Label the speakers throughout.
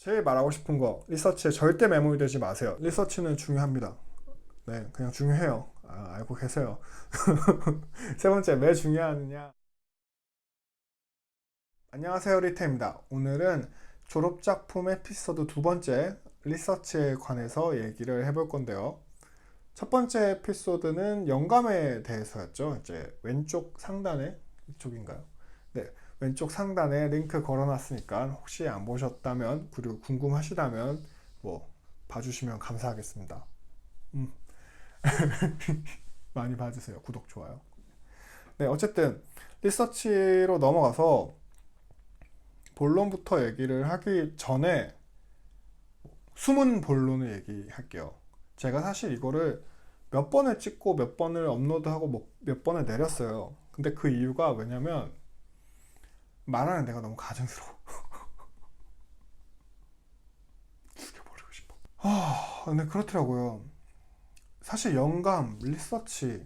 Speaker 1: 제일 말하고 싶은 거, 리서치에 절대 매몰되지 마세요. 리서치는 중요합니다. 네, 그냥 중요해요. 알고 계세요. 세 번째, 왜 중요하느냐? 안녕하세요, 리테입니다. 오늘은 졸업작품 에피소드 두 번째, 리서치에 관해서 얘기를 해볼 건데요. 첫 번째 에피소드는 영감에 대해서였죠. 이제 왼쪽 상단에, 이쪽인가요? 네, 왼쪽 상단에 링크 걸어놨으니까 혹시 안 보셨다면, 그리고 궁금하시다면 뭐 봐주시면 감사하겠습니다. 음, 많이 봐주세요. 구독, 좋아요. 네, 어쨌든 리서치로 넘어가서 본론부터 얘기를 하기 전에 숨은 본론을 얘기할게요. 제가 사실 이거를 몇 번을 찍고 몇 번을 업로드하고 몇 번을 내렸어요. 근데 그 이유가 왜냐면 말하는 내가 너무 가증스러워. 죽여버리고 싶어. 근데 그렇더라고요. 사실 영감, 리서치,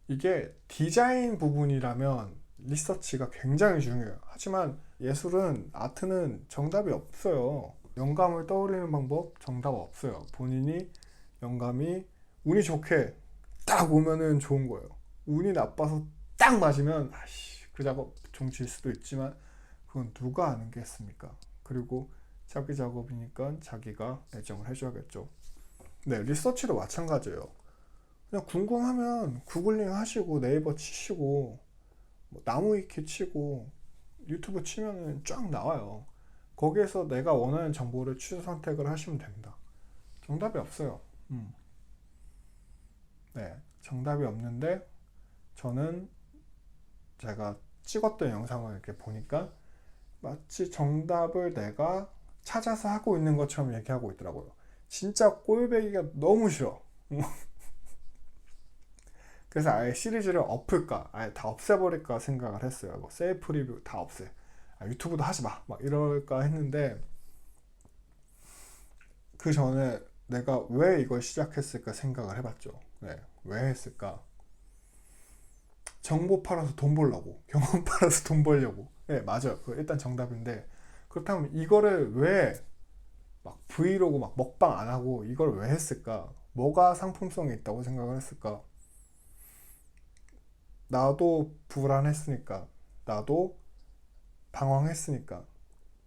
Speaker 1: 이게 디자인 부분이라면 리서치가 굉장히 중요해요. 하지만 예술은, 아트는 정답이 없어요. 영감을 떠올리는 방법, 정답 없어요. 본인이 영감이 운이 좋게 딱 오면은 좋은 거예요. 운이 나빠서 딱 맞으면 그 작업 종칠 수도 있지만 그건 누가 아는 게 있습니까? 그리고 자기 작업이니까 자기가 애정을 해줘야겠죠. 네, 리서치도 마찬가지예요. 그냥 궁금하면 구글링 하시고 네이버 치시고 뭐 나무위키 치고 유튜브 치면은 쫙 나와요. 거기에서 내가 원하는 정보를 취사 선택을 하시면 됩니다. 정답이 없어요. 네, 정답이 없는데 저는 제가 찍었던 영상을 이렇게 보니까 마치 정답을 내가 찾아서 하고 있는 것처럼 얘기하고 있더라고요. 진짜 꼴배기가 너무 싫어. 그래서 아예 시리즈를 엎을까, 아예 다 없애버릴까 생각을 했어요. 뭐 셀프 리뷰 다 없애, 유튜브도 하지 마, 막 이럴까 했는데 그 전에 내가 왜 이걸 시작했을까 생각을 해봤죠. 네, 왜 했을까? 정보 팔아서 돈 벌려고, 경험 팔아서 돈 벌려고. 네, 맞아요. 그 일단 정답인데, 그렇다면 이거를 왜 막 브이로그 막 먹방 안 하고 이걸 왜 했을까? 뭐가 상품성이 있다고 생각을 했을까? 나도 불안했으니까, 나도 방황했으니까,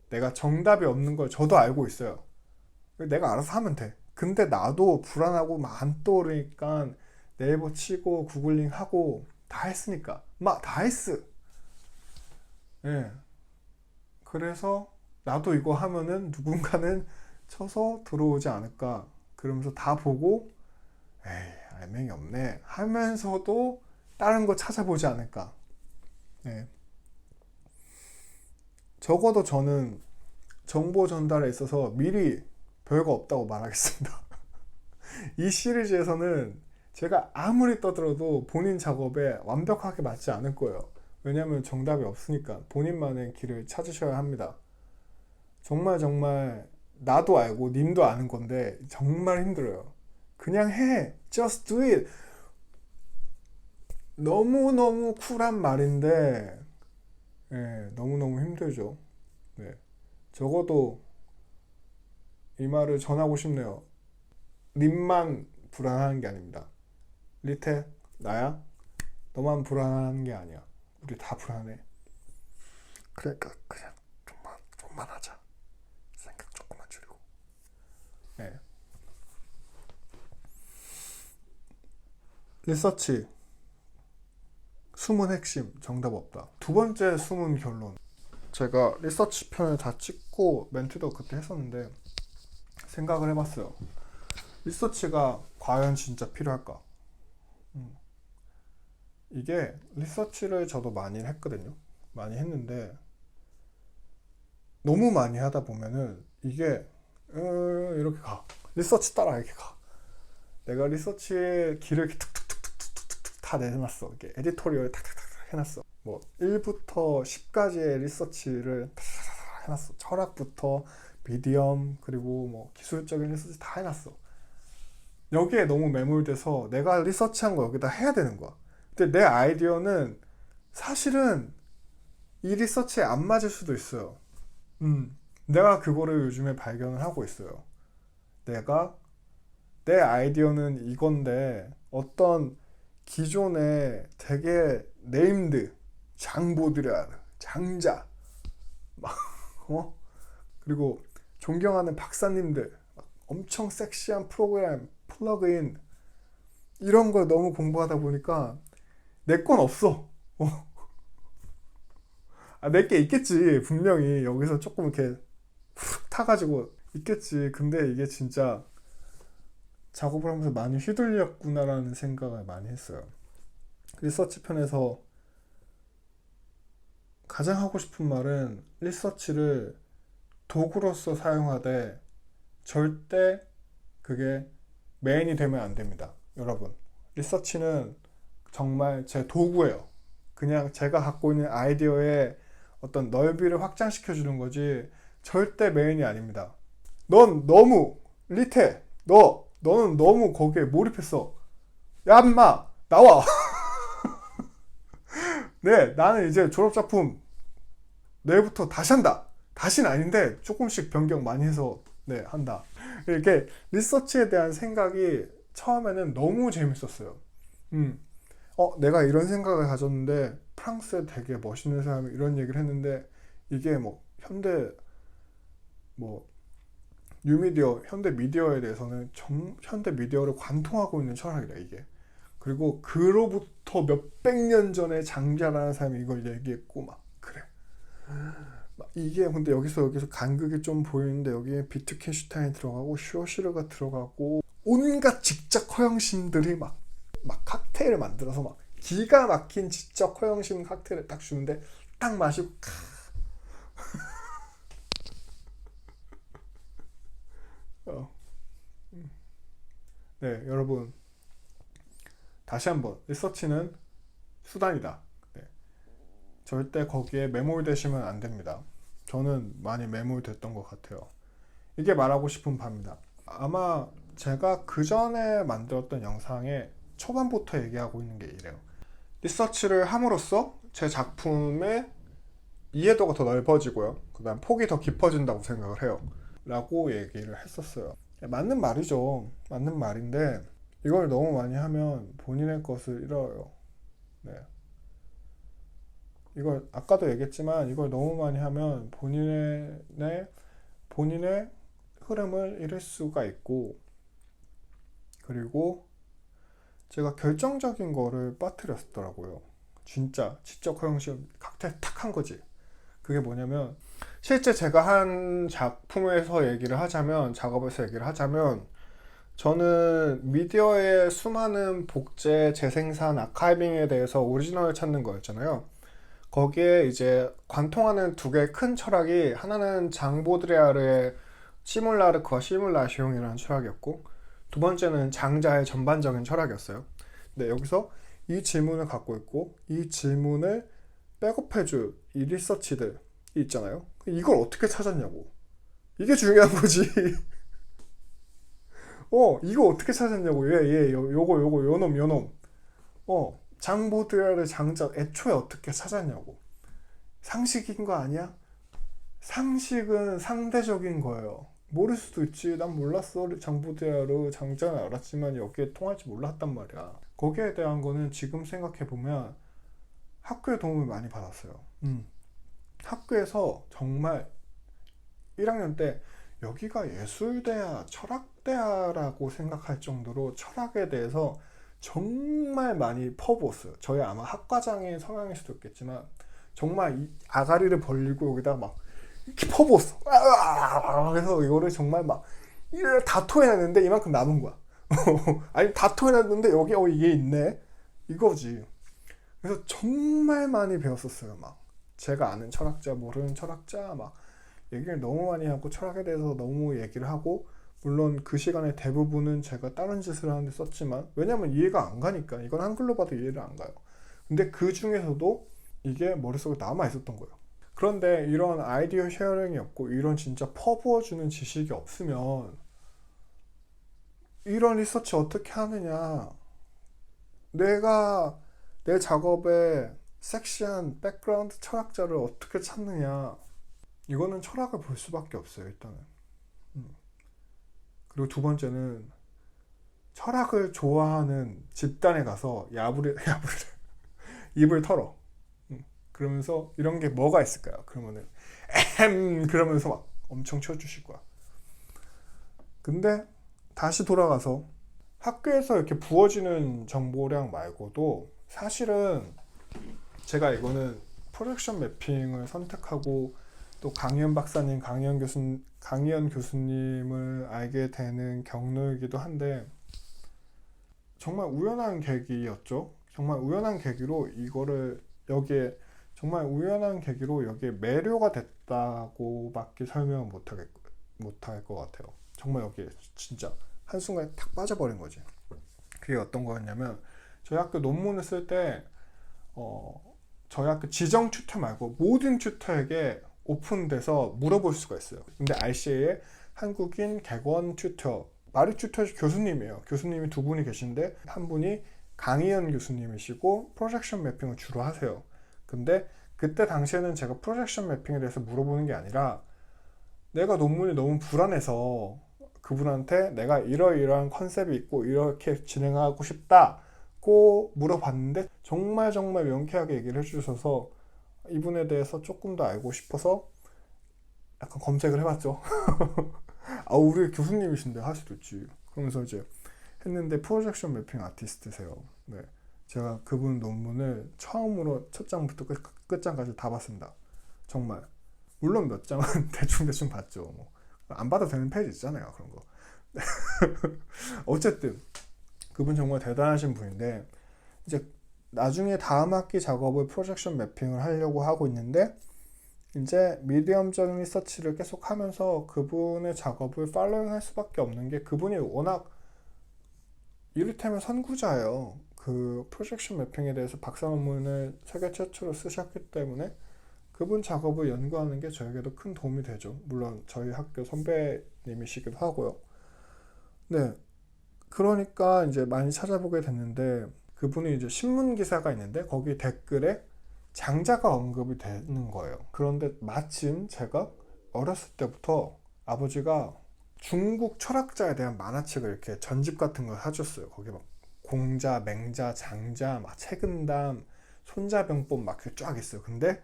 Speaker 1: 내가 정답이 없는 걸 저도 알고 있어요. 내가 알아서 하면 돼. 근데 나도 불안하고 막 안 떠오르니까 네이버 치고 구글링 하고 다 했으니까 막 다 했어. 예. 그래서 나도 이거 하면은 누군가는 쳐서 들어오지 않을까. 그러면서 다 보고 에이 알맹이 없네 하면서도 다른 거 찾아보지 않을까. 예. 적어도 저는 정보 전달에 있어서 미리 별거 없다고 말하겠습니다. 이 시리즈에서는 제가 아무리 떠들어도 본인 작업에 완벽하게 맞지 않을 거예요. 왜냐하면 정답이 없으니까 본인만의 길을 찾으셔야 합니다. 정말 정말 나도 알고 님도 아는 건데 정말 힘들어요. 그냥 해. Just do it. 너무너무 쿨한 말인데 너무너무 힘들죠. 네. 적어도 이 말을 전하고 싶네요. 님만 불안한 게 아닙니다. 리테, 나야? 너만 불안한 게 아니야. 우리 다 불안해. 그러니까 그냥 좀만 하자. 생각 조금만 줄이고. 네. 리서치. 숨은 핵심, 정답 없다. 두 번째 숨은 결론. 제가 리서치 편을 다 찍고 멘트도 그때 했었는데 생각을 해봤어요. 리서치가 과연 진짜 필요할까? 이게 리서치를 저도 많이 했거든요. 많이 했는데 너무 많이 하다 보면은 이게 이렇게 가. 리서치 따라 이렇게 가. 내가 리서치의 길을 이렇게 툭툭툭툭툭툭 다 내놨어. 이렇게 에디토리얼 탁탁탁 해놨어. 뭐 1부터 10까지의 리서치를 탁탁탁 해놨어. 철학부터 미디엄 그리고 뭐 기술적인 리서치 다 해놨어. 여기에 너무 매몰돼서 내가 리서치한 거 여기다 해야 되는 거야. 근데 내 아이디어는 사실은 이 리서치에 안 맞을 수도 있어요. 내가 그거를 요즘에 발견을 하고 있어요. 내가 내 아이디어는 이건데 어떤 기존에 되게 네임드 장보드라 장자 막 그리고 존경하는 박사님들 엄청 섹시한 프로그램 플러그인 이런 걸 너무 공부하다 보니까 내 건 없어. 내 게 있겠지 분명히 여기서 조금 이렇게 훅 타가지고 있겠지. 근데 이게 진짜 작업을 하면서 많이 휘둘렸구나라는 생각을 많이 했어요. 리서치 편에서 가장 하고 싶은 말은 리서치를 도구로서 사용하되 절대 그게 메인이 되면 안 됩니다. 여러분, 리서치는 정말 제 도구예요. 그냥 제가 갖고 있는 아이디어의 어떤 넓이를 확장시켜 주는 거지 절대 메인이 아닙니다. 넌 너무 리태, 너는 너무 거기에 몰입했어. 야, 인마, 나와. 네, 나는 이제 졸업작품 내일부터 다시 한다. 다시는 아닌데 조금씩 변경 많이 해서 네, 한다. 이렇게 리서치에 대한 생각이 처음에는 너무 재밌었어요. 내가 이런 생각을 가졌는데 프랑스에 되게 멋있는 사람이 이런 얘기를 했는데 이게 뭐 뭐 뉴미디어, 현대 미디어에 대해서는 현대 미디어를 관통하고 있는 철학이다 이게. 그리고 그로부터 몇백 년 전에 장자라는 사람이 이걸 얘기했고 막 그래. 막 이게 근데 여기서 간극이 좀 보이는데 여기에 비트겐슈타인이 들어가고 슈어시르가 들어가고 온갖 지적 허영심들이 막 칵테일을 만들어서 막 기가 막힌 지적 허영심 칵테일을 딱 주는데 딱 마시고 네, 여러분 다시 한번 리서치는 수단이다. 네, 절대 거기에 매몰되시면 안 됩니다. 저는 많이 매몰됐던 것 같아요. 이게 말하고 싶은 바입니다. 아마 제가 그 전에 만들었던 영상에 초반부터 얘기하고 있는 게 이래요. 리서치를 함으로써 제 작품의 이해도가 더 넓어지고요. 그 다음 폭이 더 깊어진다고 생각을 해요. 라고 얘기를 했었어요. 맞는 말이죠. 맞는 말인데 이걸 너무 많이 하면 본인의 것을 잃어요. 네. 이걸 아까도 얘기했지만 이걸 너무 많이 하면 본인의 흐름을 잃을 수가 있고 그리고 제가 결정적인 거를 빠뜨렸더라고요. 진짜 지적 허영심 칵테일 탁 한 거지. 그게 뭐냐면 실제 제가 한 작품에서 얘기를 하자면 작업에서 얘기를 하자면 저는 미디어의 수많은 복제, 재생산, 아카이빙에 대해서 오리지널을 찾는 거였잖아요. 거기에 이제 관통하는 두 개의 큰 철학이 하나는 장 보드레아르의 시뮬라르크와 시뮬라시옹이라는 철학이었고 두 번째는 장자의 전반적인 철학이었어요. 근데 여기서 이 질문을 갖고 있고 이 질문을 백업해줄 이 리서치들이 있잖아요. 이걸 어떻게 찾았냐고. 이게 중요한 거지. 이거 어떻게 찾았냐고. 요놈. 장보드라를 장자 애초에 어떻게 찾았냐고. 상식인 거 아니야? 상식은 상대적인 거예요. 모를 수도 있지. 난 몰랐어. 장보드라를 장자는 알았지만 여기에 통할지 몰랐단 말이야. 거기에 대한 거는 지금 생각해보면 학교의 도움을 많이 받았어요. 학교에서 정말 1학년 때 여기가 예술대야, 철학대야라고 생각할 정도로 철학에 대해서 정말 많이 퍼부었어요. 저희 아마 학과장의 성향일 수도 있겠지만 정말 이 아가리를 벌리고 여기다 막 이렇게 퍼부었어. 그래서 이거를 정말 막 다 토해냈는데 이만큼 남은 거야. 아니 다 토해냈는데 여기 이게 있네 이거지. 그래서 정말 많이 배웠었어요. 막 제가 아는 철학자 모르는 철학자 막 얘기를 너무 많이 하고 철학에 대해서 너무 얘기를 하고 물론 그 시간에 대부분은 제가 다른 짓을 하는데 썼지만 왜냐면 이해가 안 가니까 이건 한글로 봐도 이해를 안 가요. 근데 그 중에서도 이게 머릿속에 남아 있었던 거예요. 그런데 이런 아이디어 쉐어링이 없고 이런 진짜 퍼부어주는 지식이 없으면 이런 리서치 어떻게 하느냐. 내가 내 작업에 섹시한 백그라운드 철학자를 어떻게 찾느냐. 이거는 철학을 볼 수밖에 없어요, 일단은. 음. 그리고 두 번째는 철학을 좋아하는 집단에 가서 입을 털어. 그러면서 이런 게 뭐가 있을까요? 그러면은 그러면서 막 엄청 쳐주실 거야. 근데 다시 돌아가서 학교에서 이렇게 부어지는 정보량 말고도 사실은 제가 이거는 프로젝션 매핑을 선택하고 또 강희연 교수님을 알게 되는 경로이기도 한데 정말 우연한 계기였죠. 정말 우연한 계기로 정말 우연한 계기로 여기에 매료가 됐다고밖에 설명을 못할 것 같아요. 정말 여기에 진짜 한순간에 탁 빠져버린 거지. 그게 어떤 거였냐면 저희 학교 논문을 쓸 때 저희 학교 지정 튜터 말고 모든 튜터에게 오픈돼서 물어볼 수가 있어요. 근데 RCA의 한국인 객원 튜터, 마리 튜터 교수님이에요. 교수님이 두 분이 계신데 한 분이 강희연 교수님이시고 프로젝션 매핑을 주로 하세요. 근데 그때 당시에는 제가 프로젝션 매핑에 대해서 물어보는 게 아니라 내가 논문이 너무 불안해서 그분한테 내가 이러이러한 컨셉이 있고 이렇게 진행하고 싶다고 물어봤는데 정말 정말 명쾌하게 얘기를 해주셔서 이분에 대해서 조금 더 알고 싶어서 약간 검색을 해봤죠. 아, 우리 교수님이신데 할 수도 있지. 그러면서 이제 했는데 프로젝션 매핑 아티스트세요. 네. 제가 그분 논문을 처음으로 첫 장부터 끝장까지 다 봤습니다. 정말. 물론 몇 장은 대충 봤죠. 뭐. 안 봐도 되는 페이지 있잖아요. 그런 거. 어쨌든 그분 정말 대단하신 분인데 이제 나중에 다음 학기 작업을 프로젝션 매핑을 하려고 하고 있는데 이제 미디엄적인 리서치를 계속 하면서 그분의 작업을 팔로잉 할 수밖에 없는 게 그분이 워낙 이를테면 선구자예요. 그 프로젝션 매핑에 대해서 박사 논문을 세계 최초로 쓰셨기 때문에 그분 작업을 연구하는 게 저에게도 큰 도움이 되죠. 물론 저희 학교 선배님이시기도 하고요. 네. 그러니까 이제 많이 찾아보게 됐는데 그분이 이제 신문 기사가 있는데 거기 댓글에 장자가 언급이 되는 거예요. 그런데 마침 제가 어렸을 때부터 아버지가 중국 철학자에 대한 만화책을 이렇게 전집 같은 걸 사줬어요. 거기 막 공자, 맹자, 장자, 막 책은담, 손자병법 막 쫙 있어요. 근데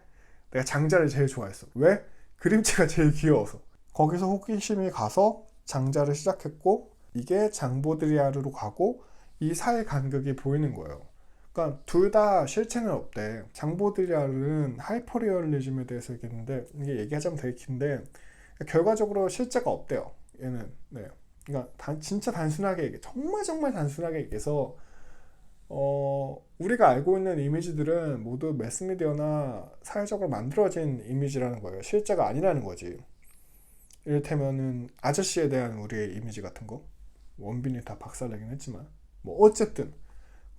Speaker 1: 내가 장자를 제일 좋아했어. 왜? 그림체가 제일 귀여워서. 거기서 호기심이 가서 장자를 시작했고 이게 장보드리아르로 가고 이 사이 간극이 보이는 거예요. 그러니까 둘 다 실체는 없대. 장보드리아르는 하이퍼리얼리즘에 대해서 얘기했는데 이게 얘기하자면 되게 긴데 결과적으로 실제가 없대요. 얘는. 네. 그러니까 진짜 단순하게 얘기해. 정말 단순하게 얘기해서 우리가 알고 있는 이미지들은 모두 매스미디어나 사회적으로 만들어진 이미지라는 거예요. 실제가 아니라는 거지. 이를테면은 아저씨에 대한 우리의 이미지 같은 거. 원빈이 다 박살내긴 했지만 뭐 어쨌든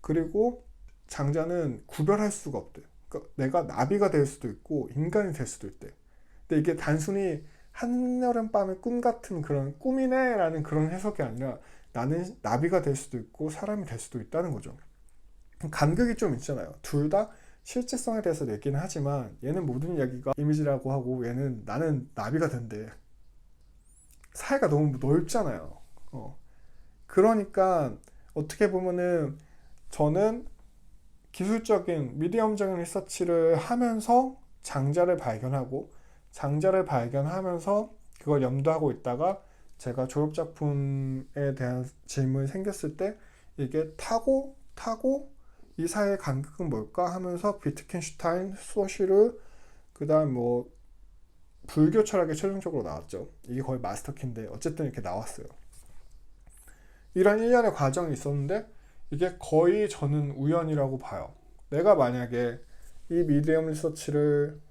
Speaker 1: 그리고 장자는 구별할 수가 없대. 그러니까 내가 나비가 될 수도 있고 인간이 될 수도 있대. 근데 이게 단순히 한여름밤의 꿈 같은 그런 꿈이네 라는 그런 해석이 아니라 나는 나비가 될 수도 있고 사람이 될 수도 있다는 거죠. 간극이 좀 있잖아요. 둘 다 실제성에 대해서 얘기는 하지만 얘는 모든 이야기가 이미지라고 하고 얘는 나는 나비가 된대. 사이가 너무 넓잖아요. 그러니까 어떻게 보면은 저는 기술적인 미디엄적인 리서치를 하면서 장자를 발견하면서 그걸 염두하고 있다가 제가 졸업작품에 대한 질문이 생겼을 때 이게 타고 이 사이의 간극은 뭘까 하면서 비트겐슈타인, 소시르 그 다음 뭐 불교 철학이 최종적으로 나왔죠. 이게 거의 마스터키인데 어쨌든 이렇게 나왔어요. 이런 일련의 과정이 있었는데 이게 거의 저는 우연이라고 봐요. 내가 만약에 이 미디엄 리서치를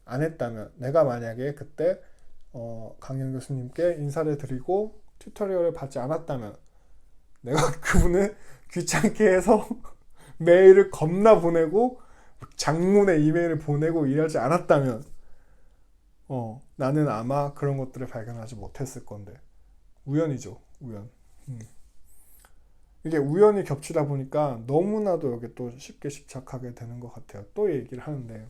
Speaker 1: 안 했다면 내가 만약에 그때 강연 교수님께 인사를 드리고 튜토리얼을 받지 않았다면 내가 그분을 귀찮게 해서 메일을 겁나 보내고 장문의 이메일을 보내고 이러지 않았다면 나는 아마 그런 것들을 발견하지 못했을 건데 우연이죠. 우연. 이게 우연히 겹치다 보니까 너무나도 여기 또 쉽게 집착하게 되는 것 같아요. 또 얘기를 하는데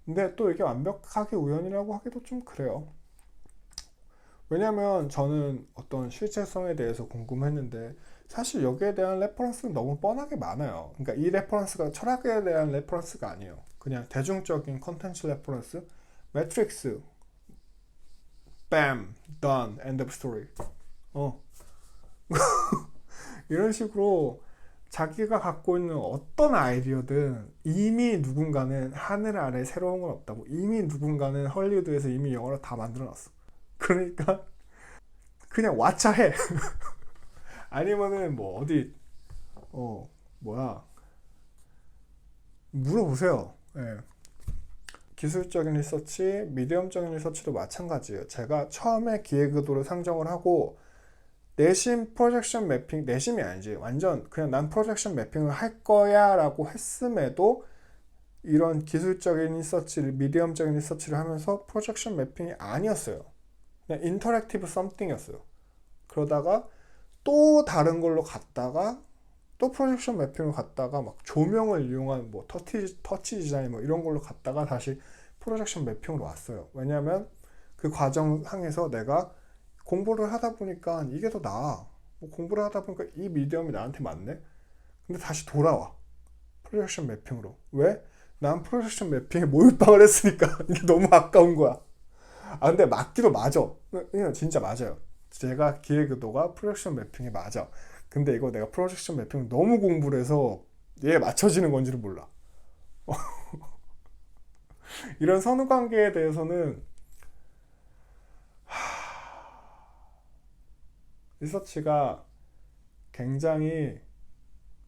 Speaker 1: 근데 또 이게 완벽하게 우연이라고 하기도 좀 그래요. 왜냐면 저는 어떤 실체성에 대해서 궁금했는데 사실 여기에 대한 레퍼런스는 너무 뻔하게 많아요. 그러니까 이 레퍼런스가 철학에 대한 레퍼런스가 아니에요. 그냥 대중적인 컨텐츠 레퍼런스, 매트릭스, BAM, done, end of story. 어. 이런 식으로 자기가 갖고 있는 어떤 아이디어든 이미 누군가는 하늘 아래 새로운 건 없다고, 이미 누군가는 헐리우드에서 이미 영화를 다 만들어놨어. 그러니까 그냥 왓챠해. 아니면은 뭐 어디 뭐야 물어보세요. 예. 기술적인 리서치, 미디엄적인 리서치도 마찬가지예요. 제가 처음에 기획 의도를 상정을 하고 내심 프로젝션 매핑, 내심이 아니지, 완전 그냥 난 프로젝션 매핑을 할 거야 라고 했음에도 이런 기술적인 리서치를, 미디엄적인 리서치를 하면서 프로젝션 매핑이 아니었어요. 그냥 인터랙티브 썸띵이었어요. 그러다가 또 다른 걸로 갔다가 또 프로젝션 매핑을 갔다가 막 조명을 이용한 뭐 터치 디자인 뭐 이런 걸로 갔다가 다시 프로젝션 매핑으로 왔어요. 왜냐하면 그 과정 상에서 내가 공부를 하다 보니까 이게 더 나아. 뭐 공부를 하다 보니까 이 미디엄이 나한테 맞네. 근데 다시 돌아와. 프로젝션 매핑으로. 왜? 난 프로젝션 매핑에 몰빵을 했으니까 이게 너무 아까운 거야. 아 근데 맞기도 맞아. 그냥 진짜 맞아요. 제가 기획 의도가 프로젝션 매핑에 맞아. 근데 이거 내가 프로젝션 매핑 너무 공부를 해서 얘에 맞춰지는 건지를 몰라. 이런 선후 관계에 대해서는 리서치가 굉장히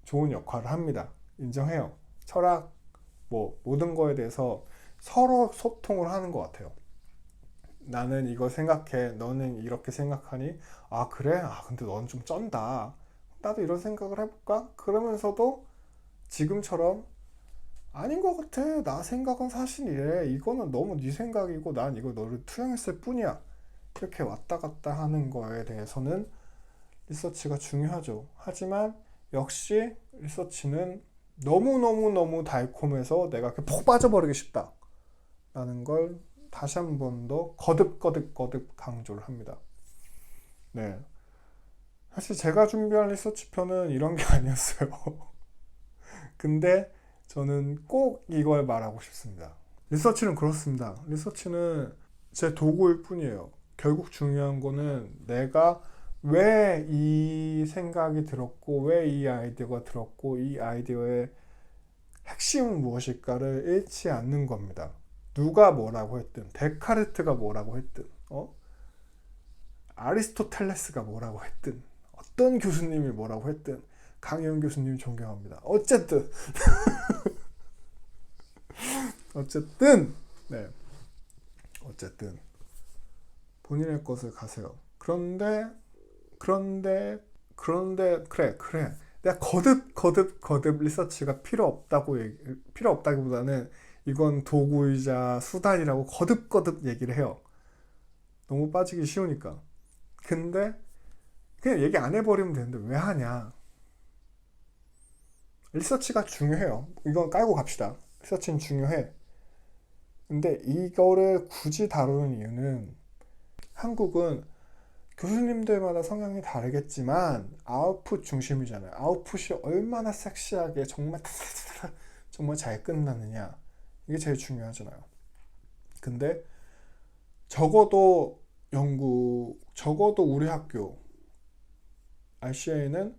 Speaker 1: 좋은 역할을 합니다. 인정해요. 철학, 뭐 모든 거에 대해서 서로 소통을 하는 것 같아요. 나는 이거 생각해. 너는 이렇게 생각하니? 아, 그래? 아, 근데 넌 좀 쩐다. 나도 이런 생각을 해볼까? 그러면서도 지금처럼 아닌 것 같아. 나 생각은 사실 이래. 이거는 너무 네 생각이고 난 이거 너를 투영했을 뿐이야. 이렇게 왔다 갔다 하는 거에 대해서는 리서치가 중요하죠. 하지만 역시 리서치는 너무너무너무 달콤해서 내가 폭 빠져버리기 쉽다. 라는 걸 다시 한 번 더 거듭 강조를 합니다. 네. 사실 제가 준비한 리서치편은 이런 게 아니었어요. 근데 저는 꼭 이걸 말하고 싶습니다. 리서치는 그렇습니다. 리서치는 제 도구일 뿐이에요. 결국 중요한 거는 내가 왜 이 생각이 들었고, 왜 이 아이디어가 들었고, 이 아이디어의 핵심은 무엇일까를 잃지 않는 겁니다. 누가 뭐라고 했든, 데카르트가 뭐라고 했든, 아리스토텔레스가 뭐라고 했든, 어떤 교수님이 뭐라고 했든, 강혜원 교수님 존경합니다. 어쨌든, 네. 어쨌든, 본인의 것을 가세요. 그래. 내가 거듭 리서치가 필요 없다기보다는 이건 도구이자 수단이라고 거듭 얘기를 해요. 너무 빠지기 쉬우니까. 근데 그냥 얘기 안 해버리면 되는데 왜 하냐? 리서치가 중요해요. 이건 깔고 갑시다. 리서치는 중요해. 근데 이거를 굳이 다루는 이유는 한국은 교수님들마다 성향이 다르겠지만 아웃풋 중심이잖아요. 아웃풋이 얼마나 섹시하게 정말 잘 끝나느냐. 이게 제일 중요하잖아요. 근데 적어도 우리 학교 RCA는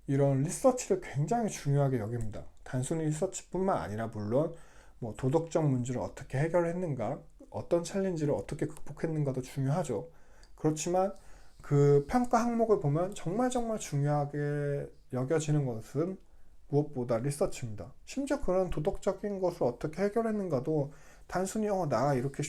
Speaker 1: 이런 리서치를 굉장히 중요하게 여깁니다. 단순히 리서치뿐만 아니라 물론 뭐 도덕적 문제를 어떻게 해결했는가, 어떤 챌린지를 어떻게 극복했는가도 중요하죠. 그렇지만 그 평가 항목을 보면 정말 중요하게 여겨지는 것은 무엇보다 리서치입니다. 심지어 그런 도덕적인 것을 어떻게 해결했는가도 단순히 나 이렇게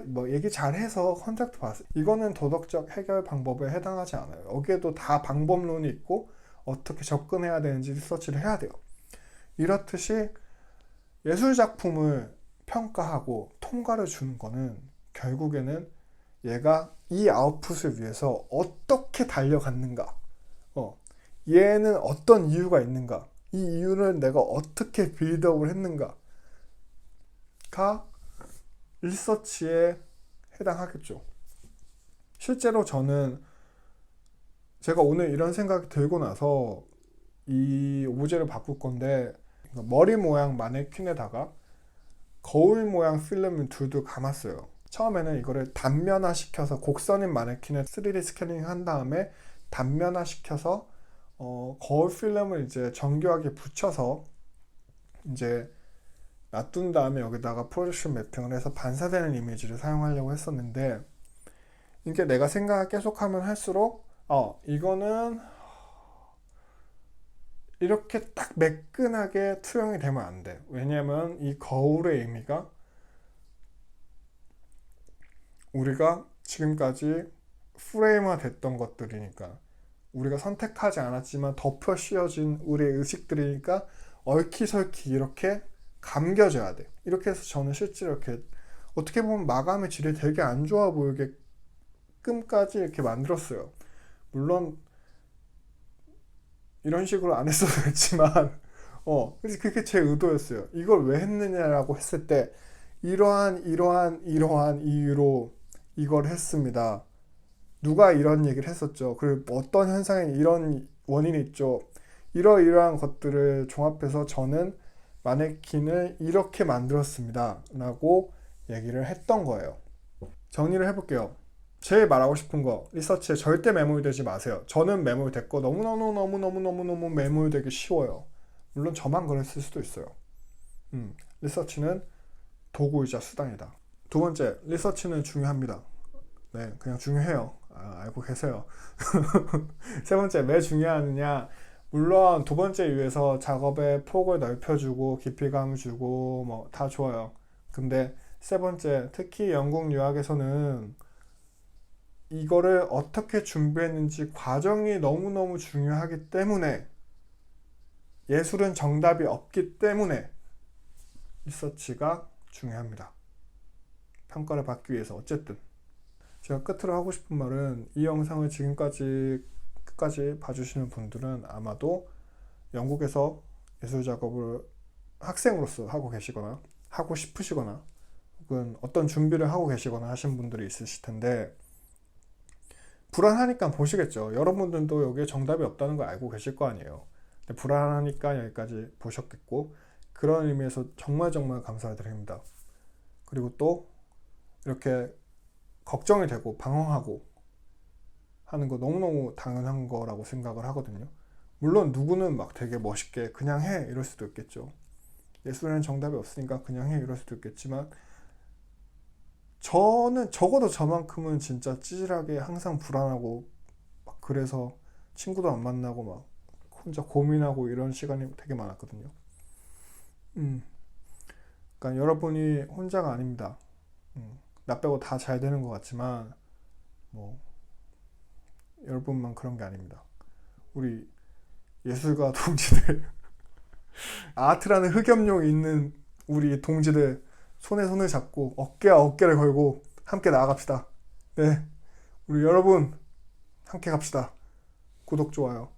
Speaker 1: 뭐 얘기 잘해서 컨택트 봤어. 이거는 도덕적 해결 방법에 해당하지 않아요. 여기에도 다 방법론이 있고 어떻게 접근해야 되는지 리서치를 해야 돼요. 이렇듯이 예술 작품을 평가하고 통과를 주는 거는 결국에는 얘가 이 아웃풋을 위해서 어떻게 달려갔는가, 얘는 어떤 이유가 있는가, 이 이유를 내가 어떻게 빌드업을 했는가, 다 리서치에 해당하겠죠. 실제로 저는 제가 오늘 이런 생각이 들고 나서 이 오브제를 바꿀 건데, 머리 모양 마네킹에다가 거울 모양 필름을 둘둘 감았어요. 처음에는 이거를 단면화 시켜서 곡선인 마네킹을 3D 스캐닝 한 다음에 단면화 시켜서 거울 필름을 이제 정교하게 붙여서 이제 놔둔 다음에 여기다가 프로젝션 매핑을 해서 반사되는 이미지를 사용하려고 했었는데, 이게 내가 생각을 계속하면 할수록 이거는 이렇게 딱 매끈하게 투영이 되면 안 돼. 왜냐면 이 거울의 의미가 우리가 지금까지 프레임화 됐던 것들이니까, 우리가 선택하지 않았지만 덮여 씌워진 우리의 의식들이니까 얽히설키 이렇게 감겨져야 돼. 이렇게 해서 저는 실제로 이렇게 어떻게 보면 마감의 질이 되게 안 좋아 보이게끔까지 이렇게 만들었어요. 물론 이런 식으로 안 했어도 됐지만 그래서 그게 제 의도였어요. 이걸 왜 했느냐라고 했을 때 이러한 이유로 이걸 했습니다. 누가 이런 얘기를 했었죠. 그리고 어떤 현상에 이런 원인이 있죠. 이러이러한 것들을 종합해서 저는 마네킹을 이렇게 만들었습니다 라고 얘기를 했던 거예요. 정리를 해볼게요. 제일 말하고 싶은 거, 리서치에 절대 매몰되지 마세요. 저는 매몰됐고 너무너무 매몰되기 쉬워요. 물론 저만 그랬을 수도 있어요. 리서치는 도구이자 수단이다. 두 번째, 리서치는 중요합니다. 네, 그냥 중요해요. 알고 계세요. 세 번째, 왜 중요하느냐? 물론 두 번째 이유에서 작업의 폭을 넓혀주고 깊이감을 주고 뭐 다 좋아요. 근데 세 번째, 특히 영국 유학에서는 이거를 어떻게 준비했는지 과정이 너무너무 중요하기 때문에, 예술은 정답이 없기 때문에 리서치가 중요합니다. 평가를 받기 위해서. 어쨌든 제가 끝으로 하고 싶은 말은, 이 영상을 지금까지 끝까지 봐주시는 분들은 아마도 영국에서 예술 작업을 학생으로서 하고 계시거나 하고 싶으시거나 혹은 어떤 준비를 하고 계시거나 하신 분들이 있으실 텐데, 불안하니까 보시겠죠. 여러분들도 여기에 정답이 없다는 걸 알고 계실 거 아니에요. 근데 불안하니까 여기까지 보셨겠고, 그런 의미에서 정말 감사드립니다. 그리고 또 이렇게 걱정이 되고 방황하고 하는 거 너무너무 당연한 거라고 생각을 하거든요. 물론 누구는 막 되게 멋있게 그냥 해 이럴 수도 있겠죠. 예술에는 정답이 없으니까 그냥 해 이럴 수도 있겠지만, 저는 적어도 저만큼은 진짜 찌질하게 항상 불안하고 막 그래서 친구도 안 만나고 막 혼자 고민하고 이런 시간이 되게 많았거든요. 그러니까 여러분이 혼자가 아닙니다. 나 빼고 다 잘 되는 것 같지만 뭐 여러분만 그런 게 아닙니다. 우리 예술가 동지들 아트라는 흑염룡이 있는 우리 동지들 손에 손을 잡고 어깨와 어깨를 걸고 함께 나아갑시다. 네, 우리 여러분 함께 갑시다. 구독, 좋아요.